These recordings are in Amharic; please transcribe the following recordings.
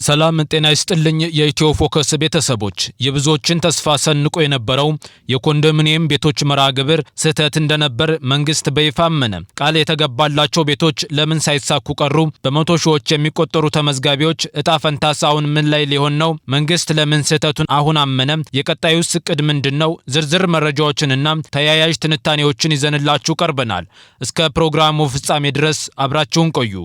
ሰላም ጤና ይስጥልኝ የኢትዮ ፎከስ ቤተሰቦች የብዙዎችን ተስፋ ሰንቆ የነበረው የኮንዶሚኒየም ቤቶች መርሃ ግብር ስህተት እንደነበር መንግስት በይፋ አመነ። ቃል የተገባላቸው ቤቶች ለምን ሳይሳኩ ቀሩ? በመቶ ሺዎች የሚቆጠሩ ተመዝጋቢዎች እጣ ፈንታስ አሁን ምን ላይ ሊሆን ነው? መንግስት ለምን ስህተቱን አሁን አመነ? የቀጣዩስ እቅድ ምንድነው? ዝርዝር መረጃዎችንና ተያያዥ ትንታኔዎችን ይዘንላችሁ ቀርበናል። እስከ ፕሮግራሙ ፍጻሜ ድረስ አብራችሁን ቆዩ።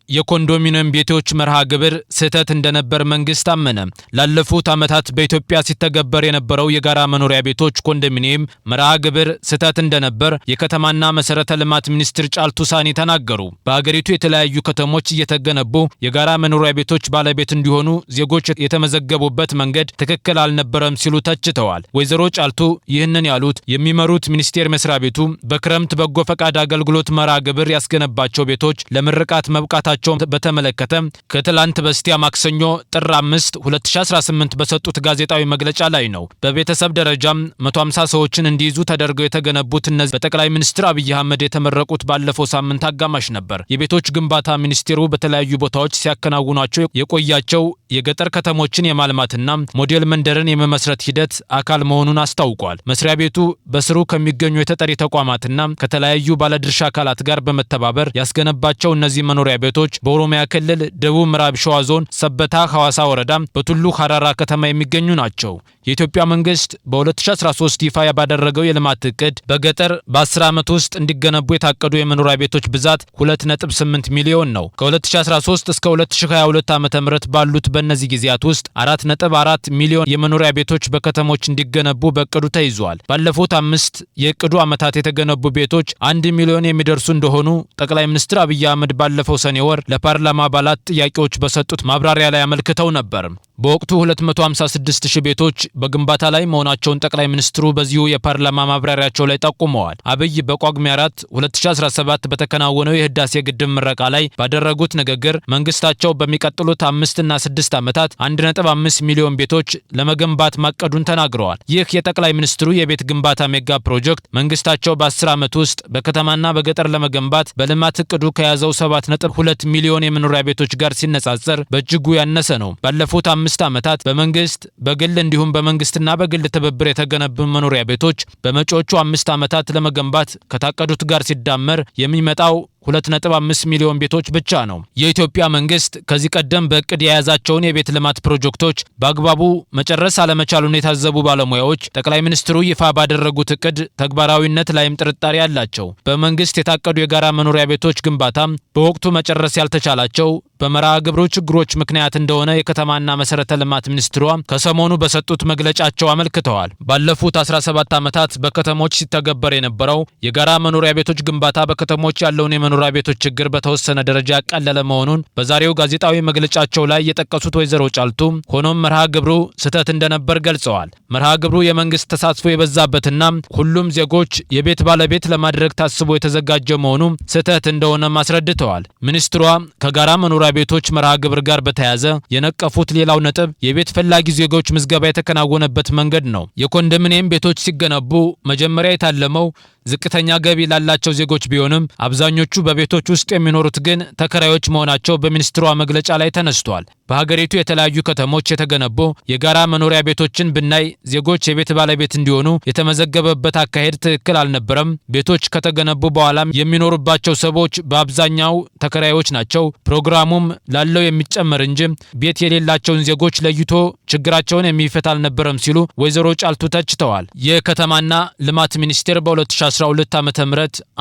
የኮንዶሚኒየም ቤቶች መርሃ ግብር ስህተት እንደነበር መንግስት አመነ። ላለፉት ዓመታት በኢትዮጵያ ሲተገበር የነበረው የጋራ መኖሪያ ቤቶች ኮንዶሚኒየም መርሃ ግብር ስህተት እንደነበር የከተማና መሰረተ ልማት ሚኒስትር ጫልቱ ሳኒ ተናገሩ። በሀገሪቱ የተለያዩ ከተሞች እየተገነቡ የጋራ መኖሪያ ቤቶች ባለቤት እንዲሆኑ ዜጎች የተመዘገቡበት መንገድ ትክክል አልነበረም ሲሉ ተችተዋል። ወይዘሮ ጫልቱ ይህንን ያሉት የሚመሩት ሚኒስቴር መስሪያ ቤቱ በክረምት በጎ ፈቃድ አገልግሎት መርሃ ግብር ያስገነባቸው ቤቶች ለምርቃት መብቃታቸው በተመለከተ ከትላንት በስቲያ ማክሰኞ ጥር 5 2018 በሰጡት ጋዜጣዊ መግለጫ ላይ ነው። በቤተሰብ ደረጃም 150 ሰዎችን እንዲይዙ ተደርገው የተገነቡት እነዚህ በጠቅላይ ሚኒስትር አብይ አህመድ የተመረቁት ባለፈው ሳምንት አጋማሽ ነበር። የቤቶች ግንባታ ሚኒስቴሩ በተለያዩ ቦታዎች ሲያከናውኗቸው የቆያቸው የገጠር ከተሞችን የማልማትና ሞዴል መንደርን የመመስረት ሂደት አካል መሆኑን አስታውቋል። መስሪያ ቤቱ በስሩ ከሚገኙ የተጠሪ ተቋማትና ከተለያዩ ባለድርሻ አካላት ጋር በመተባበር ያስገነባቸው እነዚህ መኖሪያ ቤቶች በኦሮሚያ ክልል ደቡብ ምዕራብ ሸዋ ዞን ሰበታ ሐዋሳ ወረዳ በቱሉ ሐራራ ከተማ የሚገኙ ናቸው። የኢትዮጵያ መንግስት በ2013 ይፋ ባደረገው የልማት እቅድ በገጠር በ10 ዓመት ውስጥ እንዲገነቡ የታቀዱ የመኖሪያ ቤቶች ብዛት 2.8 ሚሊዮን ነው። ከ2013 እስከ 2022 ዓ.ም ባሉት በእነዚህ ጊዜያት ውስጥ 4.4 ሚሊዮን የመኖሪያ ቤቶች በከተሞች እንዲገነቡ በእቅዱ ተይዟል። ባለፉት 5 የእቅዱ ዓመታት የተገነቡ ቤቶች 1 ሚሊዮን የሚደርሱ እንደሆኑ ጠቅላይ ሚኒስትር አብይ አህመድ ባለፈው ሰኔ ወር ለፓርላማ አባላት ጥያቄዎች በሰጡት ማብራሪያ ላይ አመልክተው ነበር። በወቅቱ 256,000 ቤቶች በግንባታ ላይ መሆናቸውን ጠቅላይ ሚኒስትሩ በዚሁ የፓርላማ ማብራሪያቸው ላይ ጠቁመዋል። አብይ በጳጉሜ 4 2017 በተከናወነው የህዳሴ ግድብ ምረቃ ላይ ባደረጉት ንግግር መንግስታቸው በሚቀጥሉት 5 እና 6 ዓመታት 1.5 ሚሊዮን ቤቶች ለመገንባት ማቀዱን ተናግረዋል። ይህ የጠቅላይ ሚኒስትሩ የቤት ግንባታ ሜጋ ፕሮጀክት መንግስታቸው በ10 ዓመት ውስጥ በከተማና በገጠር ለመገንባት በልማት እቅዱ ከያዘው 7.2 ሚሊዮን የመኖሪያ ቤቶች ጋር ሲነጻጸር በእጅጉ ያነሰ ነው። ባለፉት 5 ዓመታት በመንግስት በግል እንዲሁም በመንግስትና በግል ትብብር የተገነቡ መኖሪያ ቤቶች በመጪዎቹ 5 ዓመታት ለመገንባት ከታቀዱት ጋር ሲዳመር የሚመጣው 2.5 ሚሊዮን ቤቶች ብቻ ነው። የኢትዮጵያ መንግስት ከዚህ ቀደም በእቅድ የያዛቸውን የቤት ልማት ፕሮጀክቶች በአግባቡ መጨረስ አለመቻሉን የታዘቡ ባለሙያዎች ጠቅላይ ሚኒስትሩ ይፋ ባደረጉት እቅድ ተግባራዊነት ላይም ጥርጣሬ አላቸው። በመንግስት የታቀዱ የጋራ መኖሪያ ቤቶች ግንባታ በወቅቱ መጨረስ ያልተቻላቸው በመርሃ ግብሩ ችግሮች ምክንያት እንደሆነ የከተማና መሰረተ ልማት ሚኒስትሯ ከሰሞኑ በሰጡት መግለጫቸው አመልክተዋል። ባለፉት 17 ዓመታት በከተሞች ሲተገበር የነበረው የጋራ መኖሪያ ቤቶች ግንባታ በከተሞች ያለውን የመኖሪያ ቤቶች ችግር በተወሰነ ደረጃ ያቀለለ መሆኑን በዛሬው ጋዜጣዊ መግለጫቸው ላይ የጠቀሱት ወይዘሮ ጫልቱ ሆኖም መርሃ ግብሩ ስህተት እንደነበር ገልጸዋል። መርሃ ግብሩ የመንግስት ተሳትፎ የበዛበትና ሁሉም ዜጎች የቤት ባለቤት ለማድረግ ታስቦ የተዘጋጀ መሆኑ ስህተት እንደሆነ አስረድተዋል። ሚኒስትሯ ከጋራ መኖሪያ ቤቶች መርሃ ግብር ጋር በተያያዘ የነቀፉት ሌላው ነጥብ የቤት ፈላጊ ዜጎች ምዝገባ የተከናወነበት መንገድ ነው። የኮንዶሚኒየም ቤቶች ሲገነቡ መጀመሪያ የታለመው ዝቅተኛ ገቢ ላላቸው ዜጎች ቢሆንም አብዛኞቹ በቤቶች ውስጥ የሚኖሩት ግን ተከራዮች መሆናቸው በሚኒስትሯ መግለጫ ላይ ተነስቷል። በሀገሪቱ የተለያዩ ከተሞች የተገነቡ የጋራ መኖሪያ ቤቶችን ብናይ ዜጎች የቤት ባለቤት እንዲሆኑ የተመዘገበበት አካሄድ ትክክል አልነበረም። ቤቶች ከተገነቡ በኋላም የሚኖሩባቸው ሰዎች በአብዛኛው ተከራዮች ናቸው። ፕሮግራሙም ላለው የሚጨመር እንጂ ቤት የሌላቸውን ዜጎች ለይቶ ችግራቸውን የሚፈታ አልነበረም ሲሉ ወይዘሮ ጫልቱ ተችተዋል። የከተማና ልማት ሚኒስቴር በ2012 ዓ.ም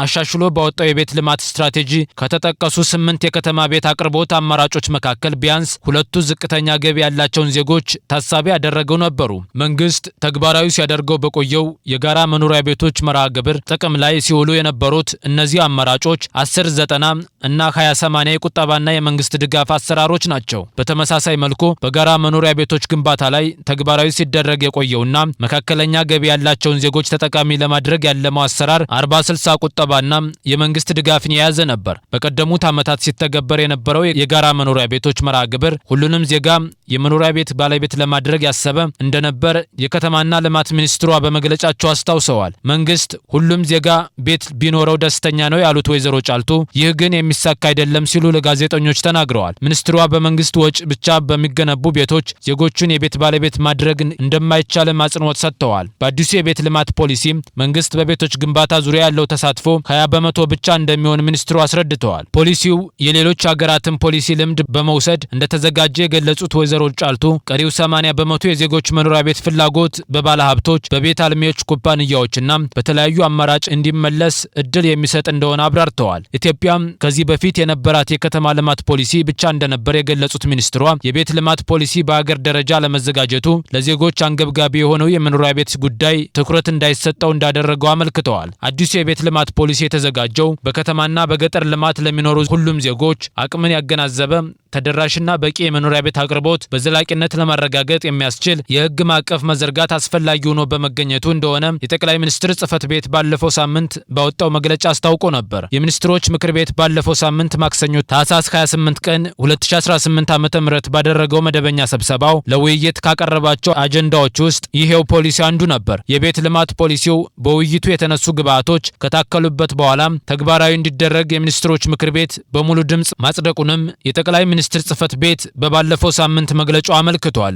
አሻሽሎ ባወጣው የቤት ልማት ስትራቴጂ ከተጠቀሱ 8 የከተማ ቤት አቅርቦት አማራጮች መካከል ቢያንስ ሁለቱ ዝቅተኛ ገቢ ያላቸውን ዜጎች ታሳቢ ያደረገው ነበሩ። መንግስት ተግባራዊ ሲያደርገው በቆየው የጋራ መኖሪያ ቤቶች መርሃ ግብር ጥቅም ላይ ሲውሉ የነበሩት እነዚህ አማራጮች 10/90 እና 20/80 የቁጠባና የመንግስት ድጋፍ አሰራሮች ናቸው። በተመሳሳይ መልኩ በጋራ መኖሪያ ቤቶች ግንባታ ላይ ተግባራዊ ሲደረግ የቆየውና መካከለኛ ገቢ ያላቸውን ዜጎች ተጠቃሚ ለማድረግ ያለመው አሰራር 40/60 ቁጠባና የመንግስት ድጋፍን የያዘ ነበር። በቀደሙት ዓመታት ሲተገበር የነበረው የጋራ መኖሪያ ቤቶች መርሃ ግብር ሁሉንም ዜጋ የመኖሪያ ቤት ባለቤት ለማድረግ ያሰበ እንደነበር የከተማና ልማት ሚኒስትሯ በመግለጫቸው አስታውሰዋል። መንግስት ሁሉም ዜጋ ቤት ቢኖረው ደስተኛ ነው ያሉት ወይዘሮ ጫልቱ ይህ ግን የሚሳካ አይደለም ሲሉ ለጋዜጠኞች ተናግረዋል። ሚኒስትሯ በመንግስት ወጪ ብቻ በሚገነቡ ቤቶች ዜጎቹን የቤት ባለቤት ማድረግ እንደማይቻል አጽንኦት ሰጥተዋል። በአዲሱ የቤት ልማት ፖሊሲ መንግስት በቤቶች ግንባታ ዙሪያ ያለው ተሳትፎ 20 በመቶ ብቻ እንደሚሆን ሚኒስትሩ አስረድተዋል። ፖሊሲው የሌሎች ሀገራትን ፖሊሲ ልምድ በመውሰድ እንደተዘጋጀ የገለጹት ወይዘሮ ጫልቱ ቀሪው 80 በመቶ የዜጎች መኖሪያ ቤት ፍላጎት በባለ ሀብቶች፣ በቤት አልሚዎች ኩባንያዎችና በተለያዩ አማራጭ እንዲመለስ እድል የሚሰጥ እንደሆነ አብራርተዋል። ኢትዮጵያም ከዚህ በፊት የነበራት የከተማ ልማት ፖሊሲ ብቻ እንደነበር የገለጹት ሚኒስትሯ የቤት ልማት ፖሊሲ በአገር ደረጃ ለመዘጋጀቱ ለዜጎች አንገብጋቢ የሆነው የመኖሪያ ቤት ጉዳይ ትኩረት እንዳይሰጠው እንዳደረገው አመልክተዋል። አዲሱ የቤት ልማት ፖሊሲ የተዘጋጀው በከተማና በገጠር ልማት ለሚኖሩ ሁሉም ዜጎች አቅምን ያገናዘበ ተደራሽና በቂ የመኖሪያ ቤት አቅርቦት በዘላቂነት ለማረጋገጥ የሚያስችል የህግ ማዕቀፍ መዘርጋት አስፈላጊ ሆኖ በመገኘቱ እንደሆነ የጠቅላይ ሚኒስትር ጽህፈት ቤት ባለፈው ሳምንት ባወጣው መግለጫ አስታውቆ ነበር። የሚኒስትሮች ምክር ቤት ባለፈው ሳምንት ማክሰኞ ታህሳስ 28 ቀን 2018 ዓ.ም ባደረገው መደበኛ ስብሰባው ለውይይት ካቀረባቸው አጀንዳዎች ውስጥ ይሄው ፖሊሲ አንዱ ነበር። የቤት ልማት ፖሊሲው በውይይቱ የተነሱ ግብዓቶች ከታከሉበት በኋላ ተግባራዊ እንዲደረግ የሚኒስትሮች ምክር ቤት በሙሉ ድምጽ ማጽደቁንም የጠቅላይ ሚኒስትር ጽህፈት ቤት በባለፈው ሳምንት መግለጫው አመልክቷል።